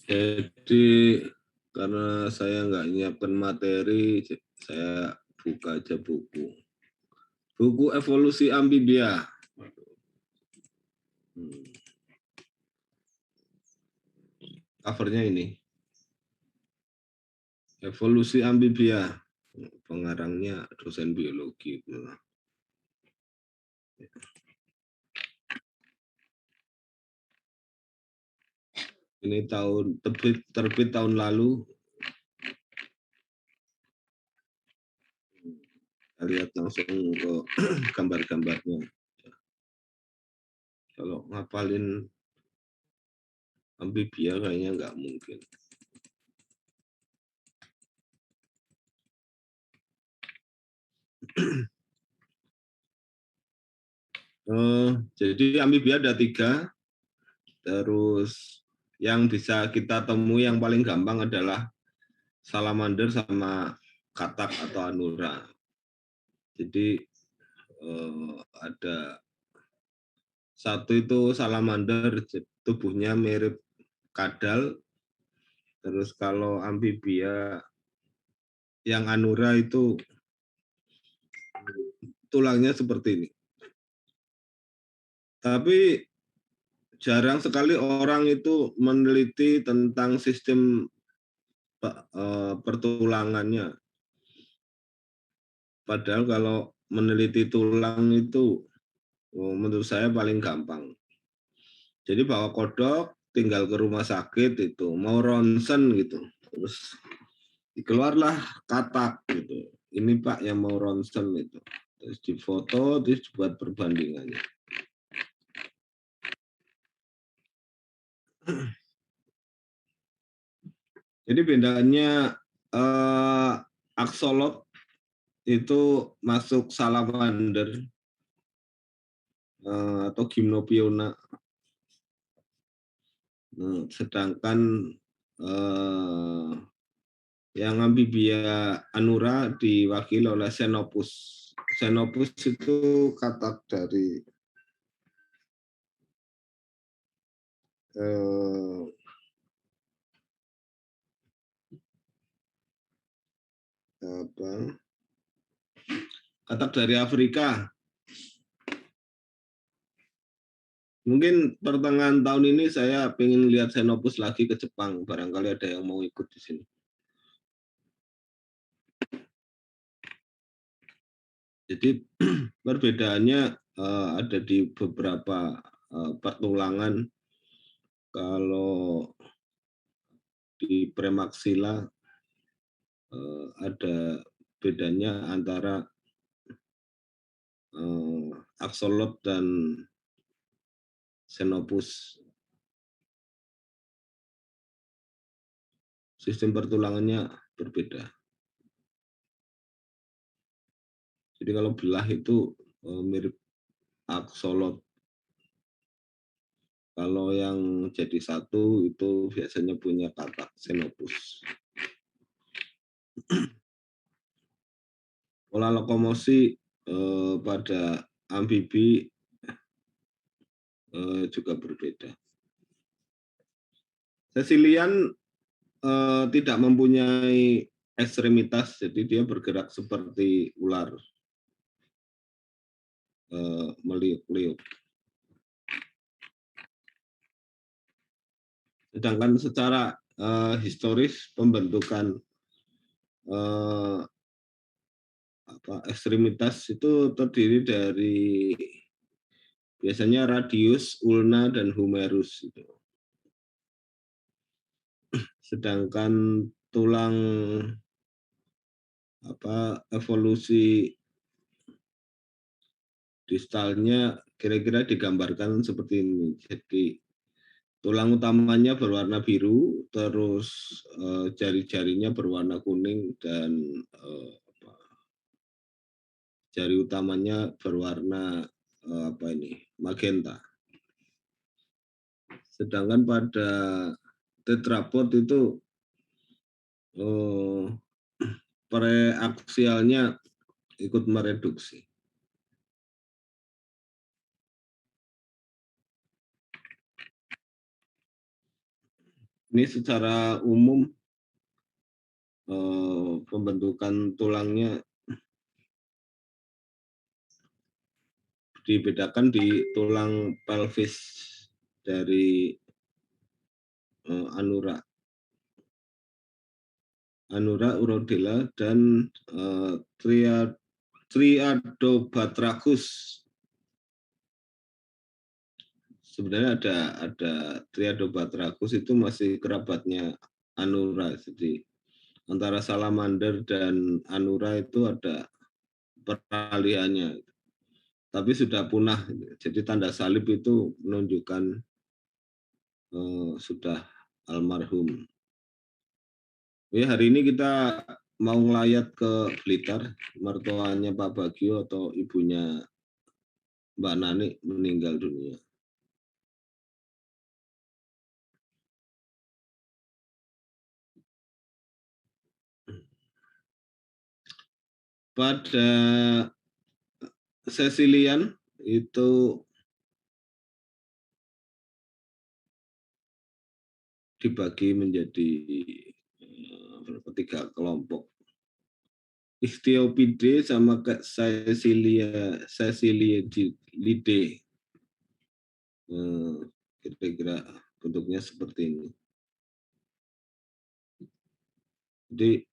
Jadi karena saya nggak nyiapkan materi, saya buka aja buku. Buku Evolusi Amfibia. Covernya ini. Evolusi Amfibia. Pengarangnya dosen biologi. Ini terbit tahun lalu. Kita lihat langsung ke gambar-gambarnya. Kalau ngapalin amfibia kayaknya nggak mungkin. Jadi amfibia ada 3. Terus yang bisa kita temui yang paling gampang adalah salamander sama katak atau anura. Jadi ada satu itu salamander, tubuhnya mirip kadal. Terus kalau amfibia yang anura itu tulangnya seperti ini. Tapi jarang sekali orang itu meneliti tentang sistem pertulangannya. Padahal kalau meneliti tulang itu menurut saya paling gampang. Jadi bawa kodok, tinggal ke rumah sakit itu, mau ronsen gitu. Terus keluarlah katak gitu. Ini Pak yang mau ronsen itu. Terus difoto, terus dibuat perbandingannya. Jadi bedanya aksolot itu masuk salamander atau gymnophiona. Sedangkan yang amfibia anura diwakili oleh Xenopus. Xenopus itu katak dari katak dari Afrika. Mungkin pertengahan tahun ini saya pengen lihat Xenopus lagi ke Jepang. Barangkali ada yang mau ikut di sini. Jadi perbedaannya ada di beberapa pertulangan. Kalau di premaksila ada bedanya antara aksolot dan Xenopus. Sistem pertulangannya berbeda. Jadi kalau belah itu mirip aksolot. Kalau yang jadi satu itu biasanya punya katak Xenopus. Pola lokomosi pada amfibi juga berbeda. Sesilian tidak mempunyai ekstremitas, jadi dia bergerak seperti ular meliuk-liuk. Sedangkan secara historis pembentukan ekstremitas itu terdiri dari biasanya radius, ulna, dan humerus. Sedangkan tulang evolusi distalnya kira-kira digambarkan seperti ini. Jadi tulang utamanya berwarna biru, terus jari-jarinya berwarna kuning, dan jari utamanya berwarna magenta. Sedangkan pada tetrapod itu preaksialnya ikut mereduksi. Ini secara umum pembentukan tulangnya dibedakan di tulang pelvis dari anura, urodela, dan triadobatragus. Sebenarnya ada triadobatragus itu masih kerabatnya anura. Jadi antara salamander dan anura itu ada peralihannya, tapi sudah punah. Jadi tanda salib itu menunjukkan sudah almarhum. Ya, hari ini kita mau ngelayat ke Blitar, mertuanya Pak Bagio atau ibunya Mbak Nani meninggal dunia. Pada Cecilian itu dibagi menjadi 3 kelompok. Ichthyopide sama Caeciliidae. Kira-kira bentuknya seperti ini. Jadi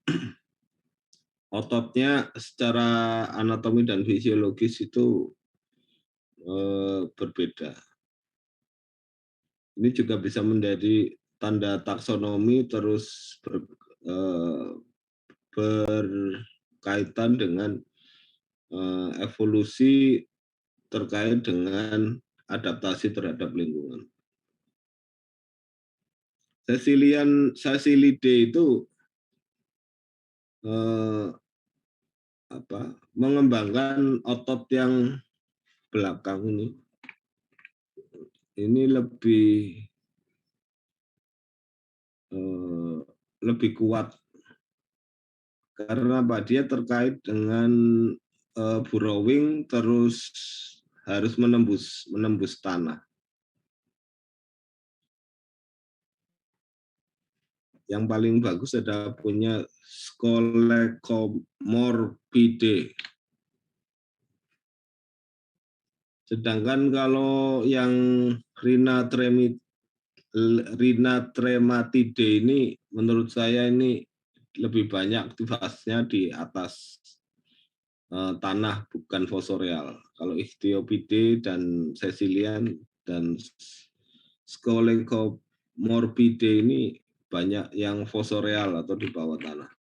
ototnya secara anatomi dan fisiologis itu berbeda. Ini juga bisa menjadi tanda taksonomi, terus berkaitan dengan evolusi terkait dengan adaptasi terhadap lingkungan. Caeciliidae itu mengembangkan otot yang belakang ini lebih kuat karena dia terkait dengan burrowing, terus harus menembus tanah. Yang paling bagus adalah punya Scolecomorphidae. Sedangkan kalau yang Rhinatrematidae ini menurut saya ini lebih banyak aktivitasnya di atas tanah, bukan fossorial. Kalau Ichthyopide dan Caecilian dan Scolecomorphidae ini banyak yang fossorial atau di bawah tanah.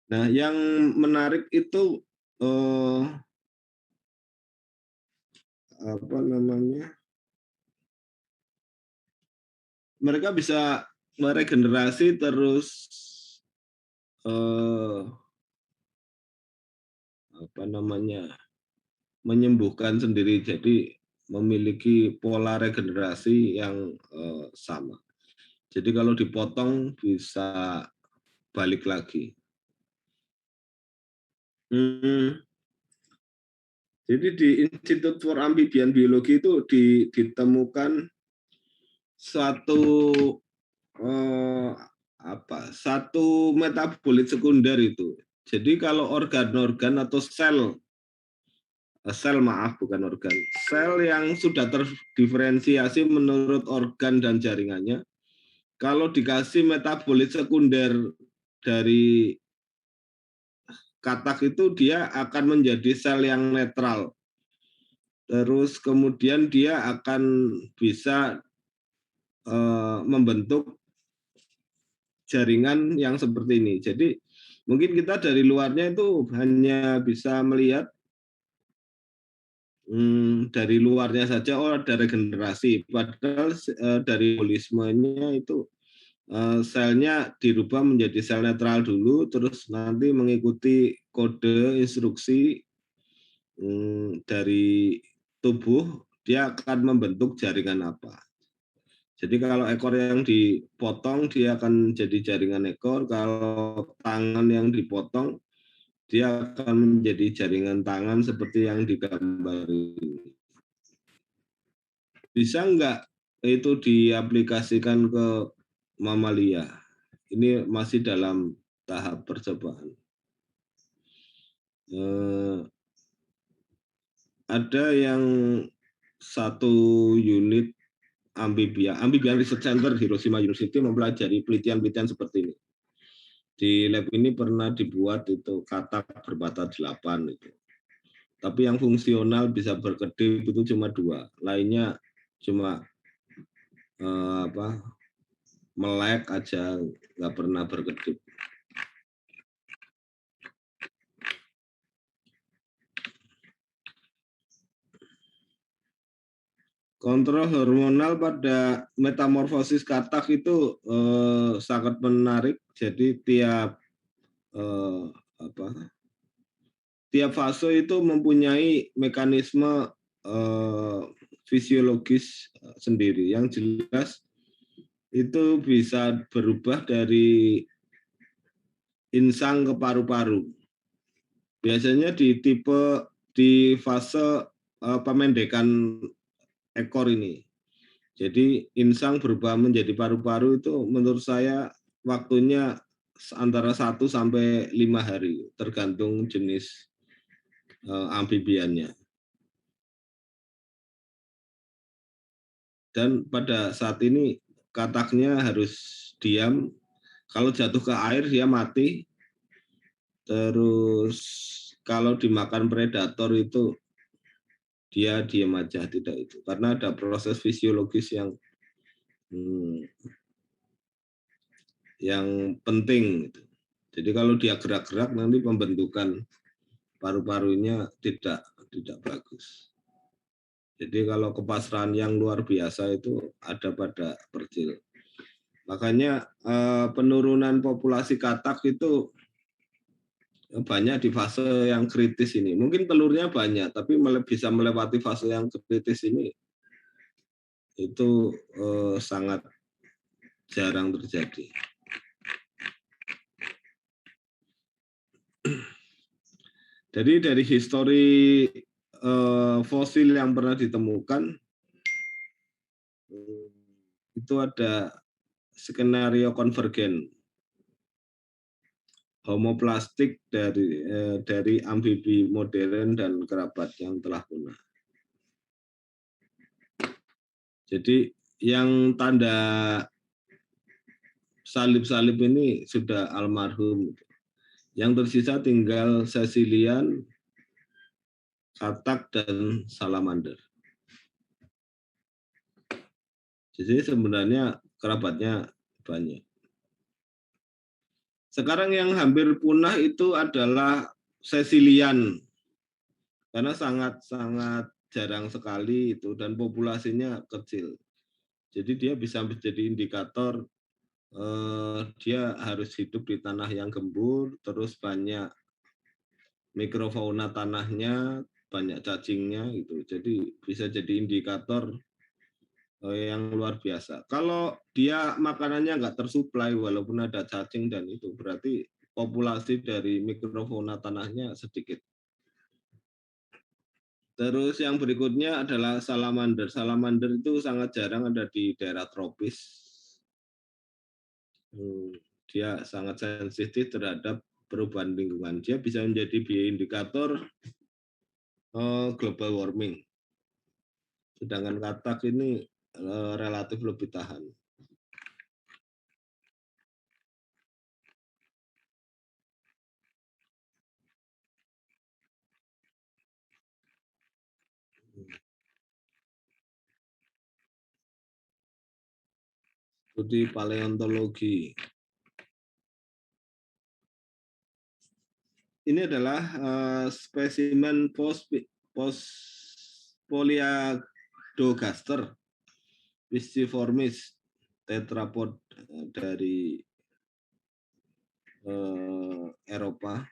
Nah, yang menarik itu mereka bisa meregenerasi terus menyembuhkan sendiri. Jadi memiliki pola regenerasi yang sama. Jadi kalau dipotong bisa balik lagi. Jadi di Institute for Amphibian Biology itu ditemukan satu metabolit sekunder itu. Jadi kalau organ-organ atau sel yang sudah terdiferensiasi menurut organ dan jaringannya, kalau dikasih metabolit sekunder dari katak itu dia akan menjadi sel yang netral. Terus kemudian dia akan bisa membentuk jaringan yang seperti ini. Jadi mungkin kita dari luarnya itu hanya bisa melihat dari luarnya saja, ada regenerasi. Padahal dari metabolismenya itu selnya dirubah menjadi sel netral dulu, terus nanti mengikuti kode instruksi dari tubuh, dia akan membentuk jaringan apa. Jadi kalau ekor yang dipotong, dia akan jadi jaringan ekor. Kalau tangan yang dipotong, dia akan menjadi jaringan tangan seperti yang digambar ini. Bisa nggak itu diaplikasikan ke mamalia? Ini masih dalam tahap percobaan. Ada yang satu unit Amphibian Research Center Hiroshima University mempelajari penelitian-penelitian seperti ini. Di lab ini pernah dibuat itu katak berbata 8 itu. Tapi yang fungsional bisa berkedip itu cuma 2. Lainnya cuma melek aja, nggak pernah berkedip. Kontrol hormonal pada metamorfosis katak itu sangat menarik. Jadi tiap fase itu mempunyai mekanisme fisiologis sendiri. Yang jelas itu bisa berubah dari insang ke paru-paru. Biasanya di fase pemendekan ekor ini. Jadi insang berubah menjadi paru-paru itu menurut saya waktunya antara 1 sampai 5 hari, tergantung jenis amfibiannya. Dan pada saat ini kataknya harus diam. Kalau jatuh ke air dia mati. Terus kalau dimakan predator itu dia diam aja, tidak itu. Karena ada proses fisiologis yang penting. Gitu. Jadi kalau dia gerak-gerak nanti pembentukan paru-parunya tidak bagus. Jadi kalau kepasrahan yang luar biasa itu ada pada percil. Makanya penurunan populasi katak itu banyak di fase yang kritis ini. Mungkin telurnya banyak, tapi bisa melewati fase yang kritis ini itu sangat jarang terjadi. Jadi dari histori fosil yang pernah ditemukan itu ada skenario konvergen homoplastik dari amfibi modern dan kerabat yang telah punah. Jadi yang tanda salib-salib ini sudah almarhum. Yang tersisa tinggal sesilian, katak, dan salamander. Jadi sebenarnya kerabatnya banyak. Sekarang yang hampir punah itu adalah sesilian, karena sangat jarang sekali itu dan populasinya kecil. Jadi dia bisa menjadi indikator dia harus hidup di tanah yang gembur, terus banyak mikrofauna tanahnya, banyak cacingnya gitu. Jadi bisa jadi indikator yang luar biasa. Kalau dia makanannya nggak tersuplai walaupun ada cacing dan itu berarti populasi dari mikrofauna tanahnya sedikit. Terus yang berikutnya adalah salamander. Salamander itu sangat jarang ada di daerah tropis. Dia sangat sensitif terhadap perubahan lingkungan. Dia bisa menjadi indikator global warming. Sedangkan katak ini relatif lebih tahan. Studi paleontologi. Ini adalah spesimen Polyadogaster pisciformis tetrapod dari Eropa.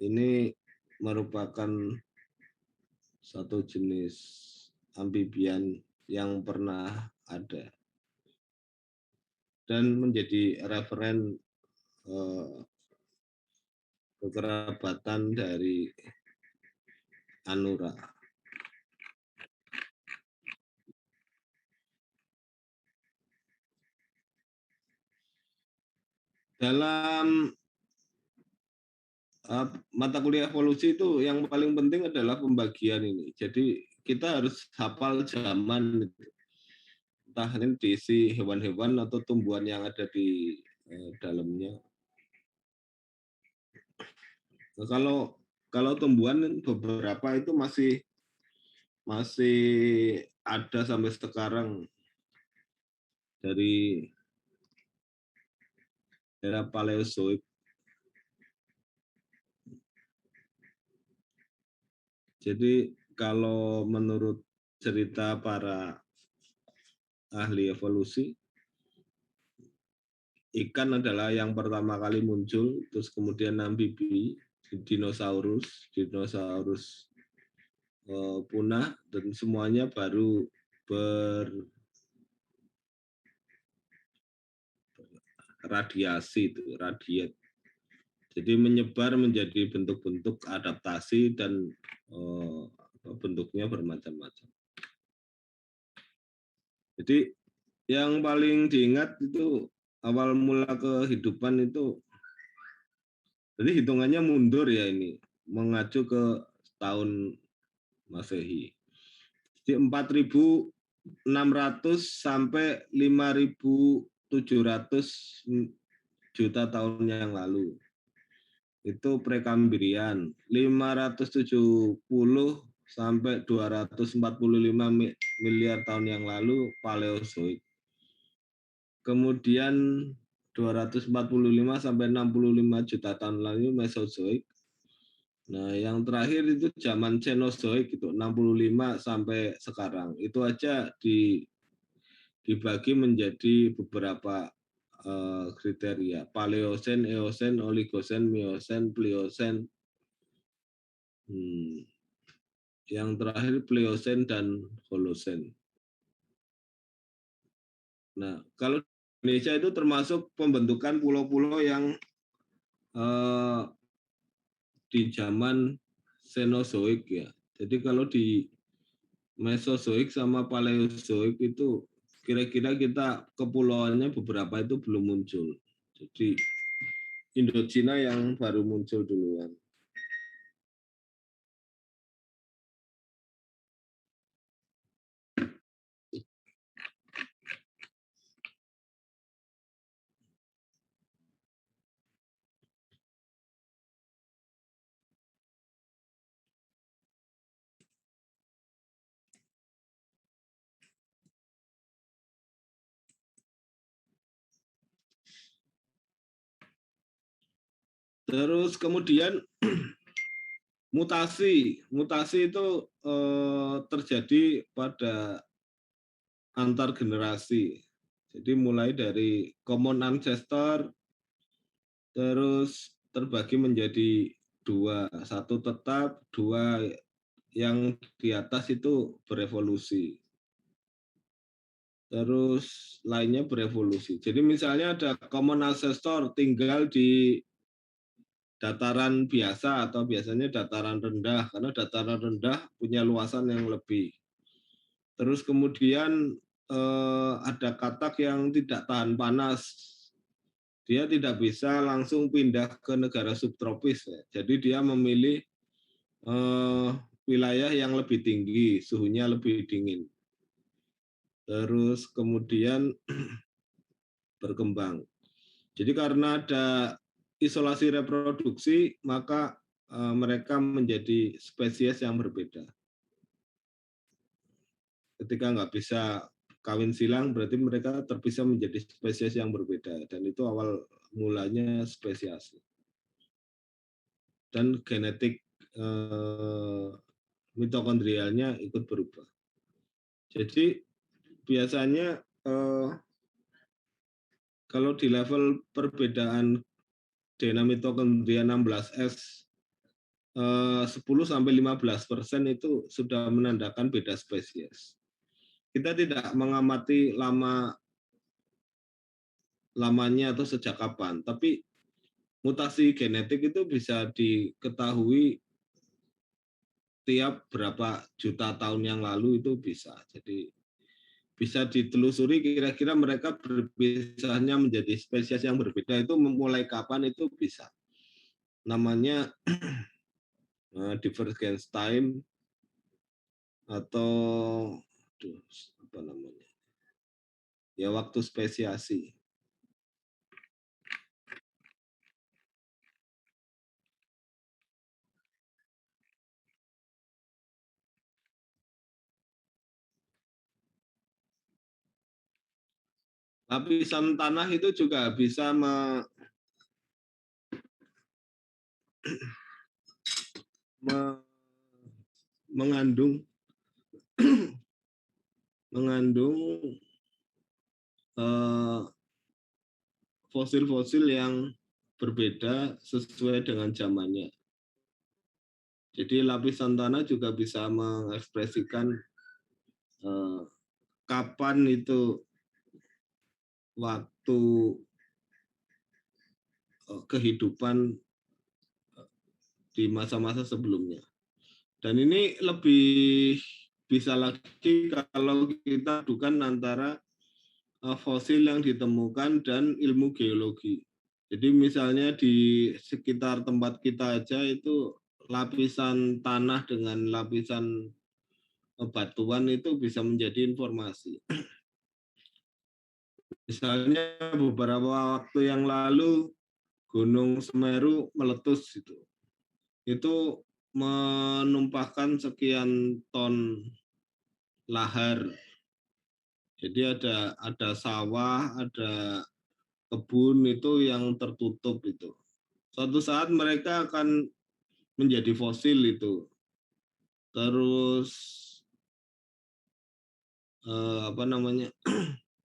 Ini merupakan satu jenis amfibian yang pernah ada dan menjadi referen kekerabatan dari Anura. Dalam mata kuliah evolusi itu yang paling penting adalah pembagian ini. Jadi kita harus hafal zaman, entah ini diisi hewan-hewan atau tumbuhan yang ada di dalamnya. Nah, kalau tumbuhan beberapa itu masih ada sampai sekarang dari era Paleozoik. Jadi kalau menurut cerita para ahli evolusi, ikan adalah yang pertama kali muncul, terus kemudian amfibi, dinosaurus punah, dan semuanya baru berradiasi, radiat. Jadi menyebar menjadi bentuk-bentuk adaptasi dan bentuknya bermacam-macam. Jadi yang paling diingat itu awal mula kehidupan itu, jadi hitungannya mundur ya ini, mengacu ke tahun Masehi. Jadi 4.600 sampai 5.700 juta tahun yang lalu. Itu Prekambrian. 570 sampai 245 miliar tahun yang lalu Paleozoik. Kemudian 245 sampai 65 juta tahun lalu Mesozoik. Nah, yang terakhir itu zaman Cenozoik itu 65 sampai sekarang. Itu aja dibagi menjadi beberapa kriteria: Paleosen, Eosen, Oligosen, Miosen, Pliosen. Yang terakhir Pliosen dan Holosen. Nah, kalau Indonesia itu termasuk pembentukan pulau-pulau yang di zaman Cenozoik ya. Jadi kalau di Mesozoik sama Paleozoik itu kira-kira kita kepulauannya beberapa itu belum muncul. Jadi Indochina yang baru muncul duluan. Terus kemudian mutasi itu terjadi pada antar generasi. Jadi mulai dari common ancestor, terus terbagi menjadi dua, satu tetap, dua yang di atas itu berevolusi. Terus lainnya berevolusi. Jadi misalnya ada common ancestor tinggal di dataran biasa atau biasanya dataran rendah, karena dataran rendah punya luasan yang lebih. Terus kemudian ada katak yang tidak tahan panas. Dia tidak bisa langsung pindah ke negara subtropis. Jadi dia memilih wilayah yang lebih tinggi, suhunya lebih dingin. Terus kemudian berkembang. Jadi karena ada isolasi reproduksi, maka mereka menjadi spesies yang berbeda. Ketika nggak bisa kawin silang, berarti mereka terpisah menjadi spesies yang berbeda. Dan itu awal mulanya spesiasi. Dan genetik mitokondrialnya ikut berubah. Jadi biasanya kalau di level perbedaan DNA mitokondria 16S 10-15% itu sudah menandakan beda spesies. Kita tidak mengamati lamanya atau sejak kapan, tapi mutasi genetik itu bisa diketahui tiap berapa juta tahun yang lalu itu bisa. Jadi bisa ditelusuri kira-kira mereka berpisahnya menjadi spesies yang berbeda itu mulai kapan itu bisa. Namanya divergence time atau apa namanya? Ya waktu spesiasi. Lapisan tanah itu juga bisa mengandung mengandung fosil-fosil yang berbeda sesuai dengan zamannya. Jadi lapisan tanah juga bisa mengekspresikan kapan itu waktu kehidupan di masa-masa sebelumnya. Dan ini lebih bisa lagi kalau kita dudukan antara fosil yang ditemukan dan ilmu geologi. Jadi misalnya di sekitar tempat kita aja itu lapisan tanah dengan lapisan batuan itu bisa menjadi informasi. Misalnya beberapa waktu yang lalu Gunung Semeru meletus itu. Itu menumpahkan sekian ton lahar. Jadi ada sawah, ada kebun itu yang tertutup itu. Suatu saat mereka akan menjadi fosil itu. Terus apa namanya?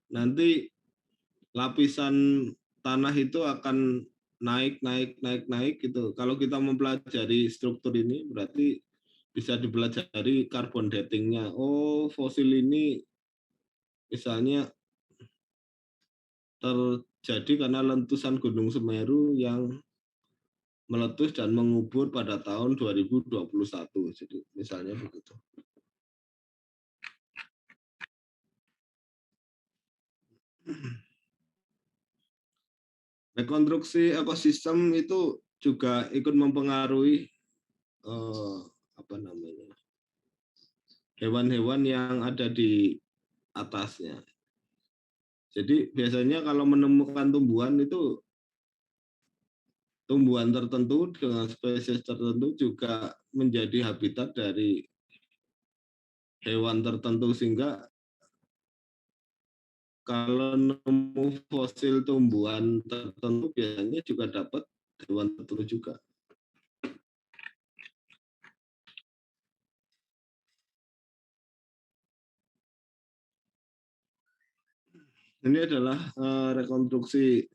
Nanti lapisan tanah itu akan naik gitu. Kalau kita mempelajari struktur ini berarti bisa dipelajari carbon datingnya. Oh, fosil ini misalnya terjadi karena letusan Gunung Semeru yang meletus dan mengubur pada tahun 2021. Jadi misalnya begitu. Rekonstruksi ekosistem itu juga ikut mempengaruhi apa namanya hewan-hewan yang ada di atasnya. Jadi biasanya kalau menemukan tumbuhan itu tumbuhan tertentu dengan spesies tertentu juga menjadi habitat dari hewan tertentu sehingga kalau nemu fosil tumbuhan tertentu biasanya juga dapat hewan tertentu juga. Ini adalah rekonstruksi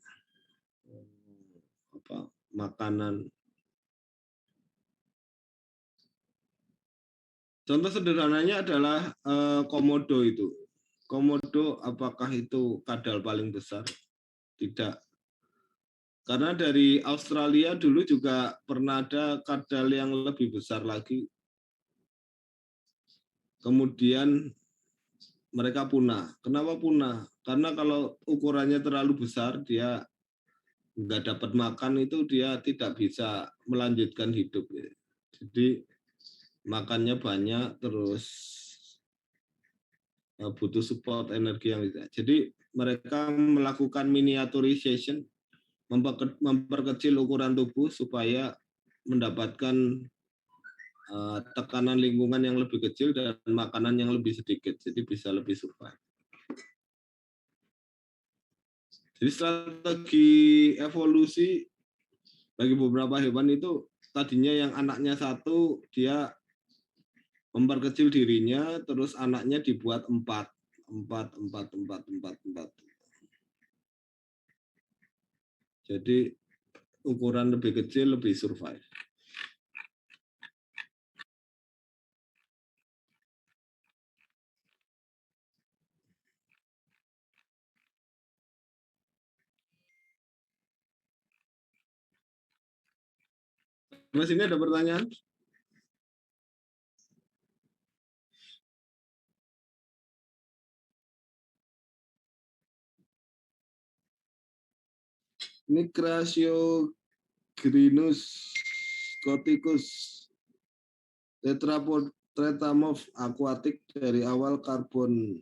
makanan. Contoh sederhananya adalah komodo itu. Komodo apakah itu kadal paling besar? Tidak. Karena dari Australia dulu juga pernah ada kadal yang lebih besar lagi. Kemudian mereka punah. Kenapa punah? Karena kalau ukurannya terlalu besar, dia nggak dapat makan itu dia tidak bisa melanjutkan hidup. Jadi makannya banyak, terus butuh support energi yang tidak. Jadi mereka melakukan miniaturization, memperkecil ukuran tubuh supaya mendapatkan tekanan lingkungan yang lebih kecil dan makanan yang lebih sedikit, jadi bisa lebih survive. Jadi strategi evolusi bagi beberapa hewan itu tadinya yang anaknya satu dia memperkecil dirinya, terus anaknya dibuat empat. Jadi ukuran lebih kecil lebih survive. Mas ini ada pertanyaan? Ini Crassiogrinus scoticus tetrapod aquatic dari awal karbon.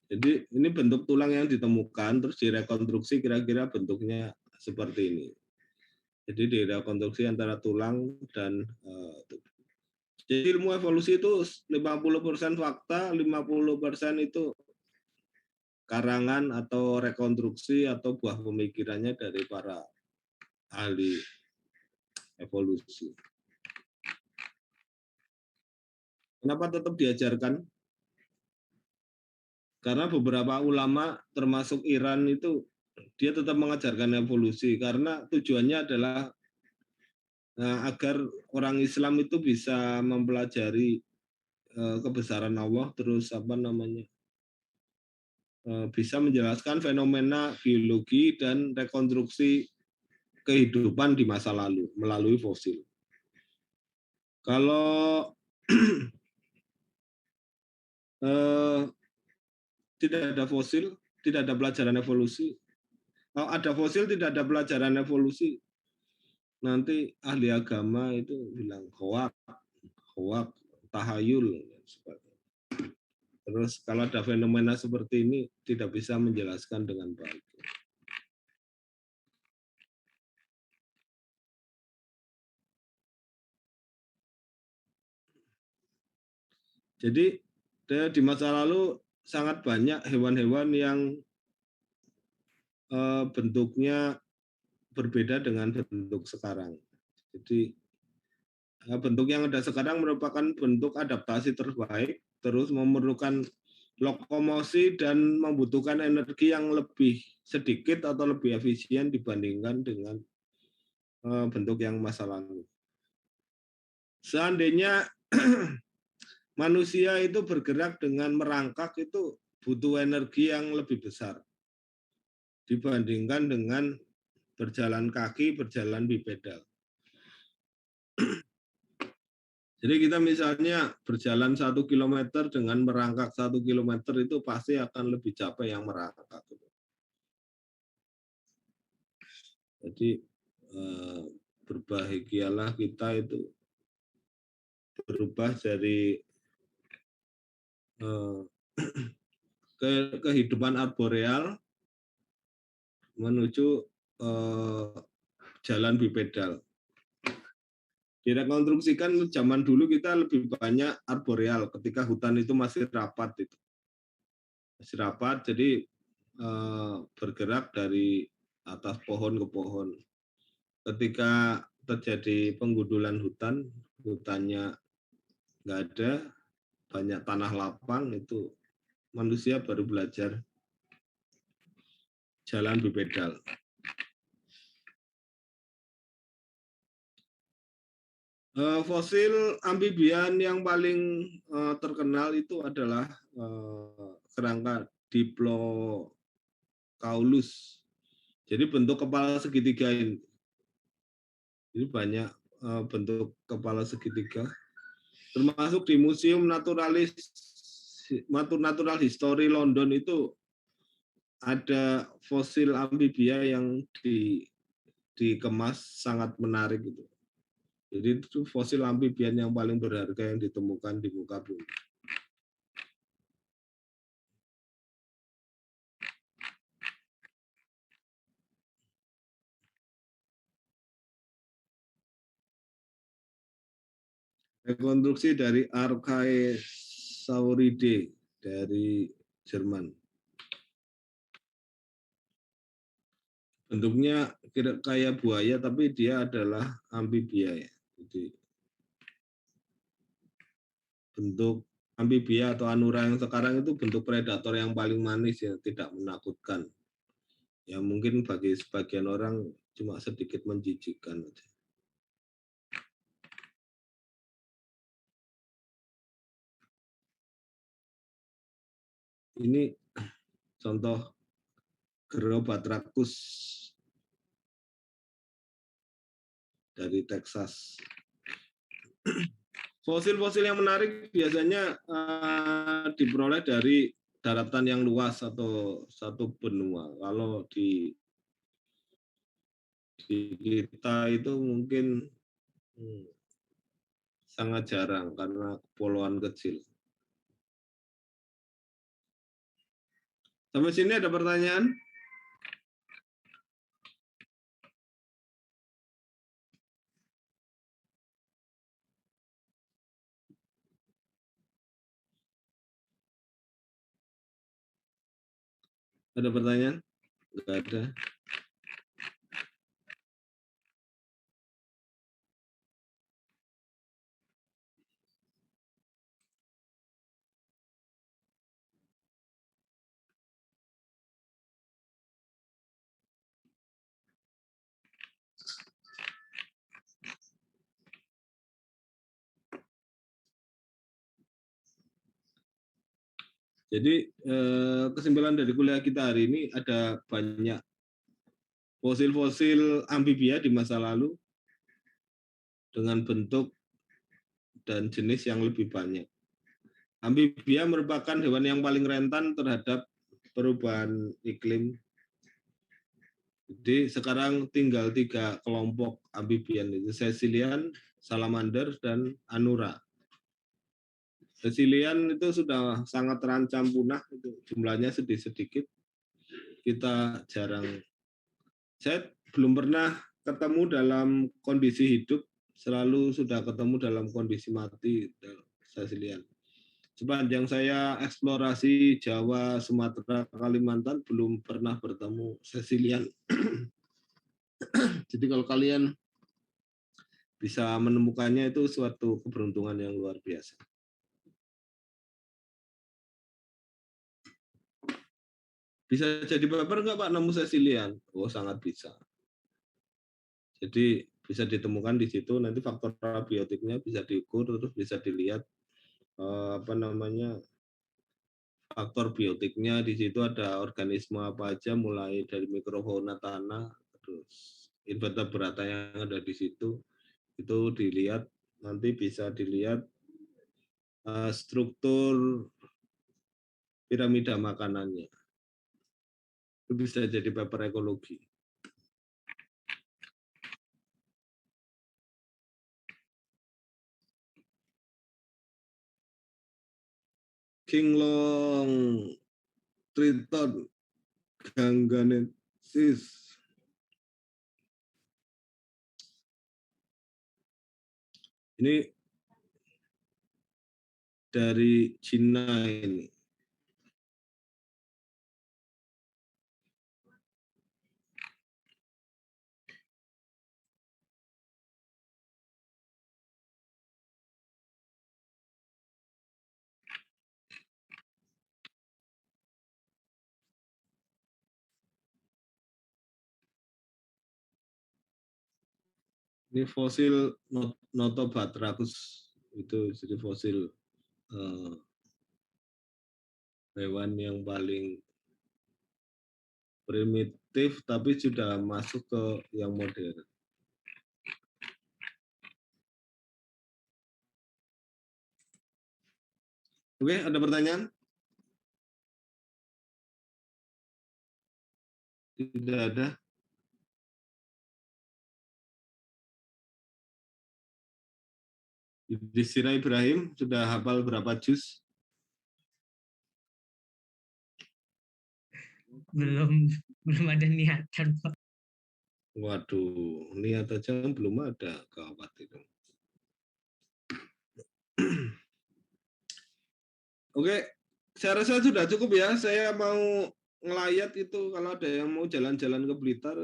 Jadi ini bentuk tulang yang ditemukan, terus direkonstruksi kira-kira bentuknya seperti ini. Jadi direkonstruksi antara tulang dan jadi ilmu evolusi itu 50% fakta, 50% itu karangan atau rekonstruksi atau buah pemikirannya dari para ahli evolusi. Kenapa tetap diajarkan? Karena beberapa ulama termasuk Iran itu dia tetap mengajarkan evolusi karena tujuannya adalah agar orang Islam itu bisa mempelajari kebesaran Allah, terus bisa menjelaskan fenomena biologi dan rekonstruksi kehidupan di masa lalu melalui fosil. Kalau tidak ada fosil, tidak ada pelajaran evolusi. Kalau ada fosil, tidak ada pelajaran evolusi. Nanti ahli agama itu bilang hoak, tahayul. Terus kalau ada fenomena seperti ini tidak bisa menjelaskan dengan baik. Jadi di masa lalu sangat banyak hewan-hewan yang bentuknya berbeda dengan bentuk sekarang. Jadi bentuk yang ada sekarang merupakan bentuk adaptasi terbaik, terus memerlukan lokomosi dan membutuhkan energi yang lebih sedikit atau lebih efisien dibandingkan dengan bentuk yang masa lalu. Seandainya manusia itu bergerak dengan merangkak itu butuh energi yang lebih besar dibandingkan dengan berjalan kaki, berjalan bipedal. Jadi kita misalnya berjalan 1 kilometer dengan merangkak 1 kilometer itu pasti akan lebih capek yang merangkak. Jadi berbahagialah kita itu berubah dari kehidupan arboreal menuju jalan bipedal. Direkonstruksikan zaman dulu kita lebih banyak arboreal ketika hutan itu masih rapat itu. Masih rapat jadi bergerak dari atas pohon ke pohon. Ketika terjadi penggundulan hutan, hutannya nggak ada, banyak tanah lapang, itu manusia baru belajar jalan bipedal. Fosil amfibian yang paling terkenal itu adalah kerangka Diplocaulus. Jadi bentuk kepala segitiga ini. Ini banyak bentuk kepala segitiga. Termasuk di Museum Natural History London itu ada fosil amfibia yang dikemas sangat menarik itu. Jadi itu fosil amfibian yang paling berharga yang ditemukan di muka bumi. Rekonstruksi dari Archaeosauridae dari Jerman. Bentuknya kira kayak buaya tapi dia adalah amfibia ya. Jadi bentuk amfibia atau anura yang sekarang itu bentuk predator yang paling manis ya, tidak menakutkan. Ya mungkin bagi sebagian orang cuma sedikit menjijikkan aja. Ini contoh Gerobatrachus dari Texas. Fosil-fosil yang menarik biasanya diperoleh dari daratan yang luas atau satu benua. Kalau di kita itu mungkin sangat jarang karena kepulauan kecil. Sampai sini ada pertanyaan? Ada pertanyaan? Enggak ada. Jadi kesimpulan dari kuliah kita hari ini ada banyak fosil-fosil amfibia di masa lalu dengan bentuk dan jenis yang lebih banyak. Amfibia merupakan hewan yang paling rentan terhadap perubahan iklim. Jadi sekarang tinggal 3 kelompok amfibian itu, Caecilian, Salamander, dan Anura. Caecilian itu sudah sangat terancam punah, itu jumlahnya sedikit. Kita jarang, saya belum pernah ketemu dalam kondisi hidup, selalu sudah ketemu dalam kondisi mati, Caecilian. Sepanjang saya eksplorasi Jawa, Sumatera, Kalimantan, belum pernah bertemu Caecilian. Jadi kalau kalian bisa menemukannya itu suatu keberuntungan yang luar biasa. Bisa jadi baper nggak Pak nemu Caecilian? Oh sangat bisa. Jadi bisa ditemukan di situ, nanti faktor abiotiknya bisa diukur, terus bisa dilihat faktor biotiknya. Di situ ada organisme apa aja, mulai dari mikrofauna tanah, terus invertebrata yang ada di situ, itu dilihat, nanti bisa dilihat struktur piramida makanannya. Itu bisa jadi paper ekologi. Kinglong, Triton, Ganganensis. Ini dari Cina ini. Ini fosil Notobatrachus, itu jadi fosil hewan yang paling primitif tapi sudah masuk ke yang modern. Oke, ada pertanyaan? Tidak ada. Yudhistira Ibrahim sudah hafal berapa juz? Belum ada niatan, Pak. Waduh, niat aja belum ada, gawat itu. Oke, saya rasa sudah cukup ya. Saya mau ngelayat itu, kalau ada yang mau jalan-jalan ke Blitar,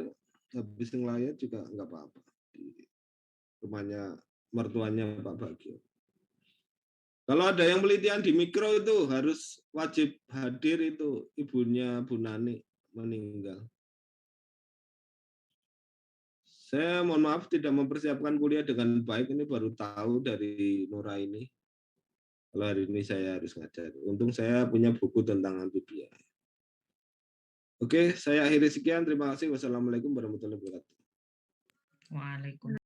habis ngelayat juga nggak apa-apa. Di rumahnya mertuanya Pak Bagio. Kalau ada yang penelitian di mikro itu harus wajib hadir, itu ibunya Bu Nani meninggal. Saya mohon maaf tidak mempersiapkan kuliah dengan baik, ini baru tahu dari Nora ini. Kalau hari ini saya harus ngajar. Untung saya punya buku tentang amfibia. Oke, saya akhiri sekian. Terima kasih. Wassalamualaikum warahmatullahi wabarakatuh. Waalaikumsalam.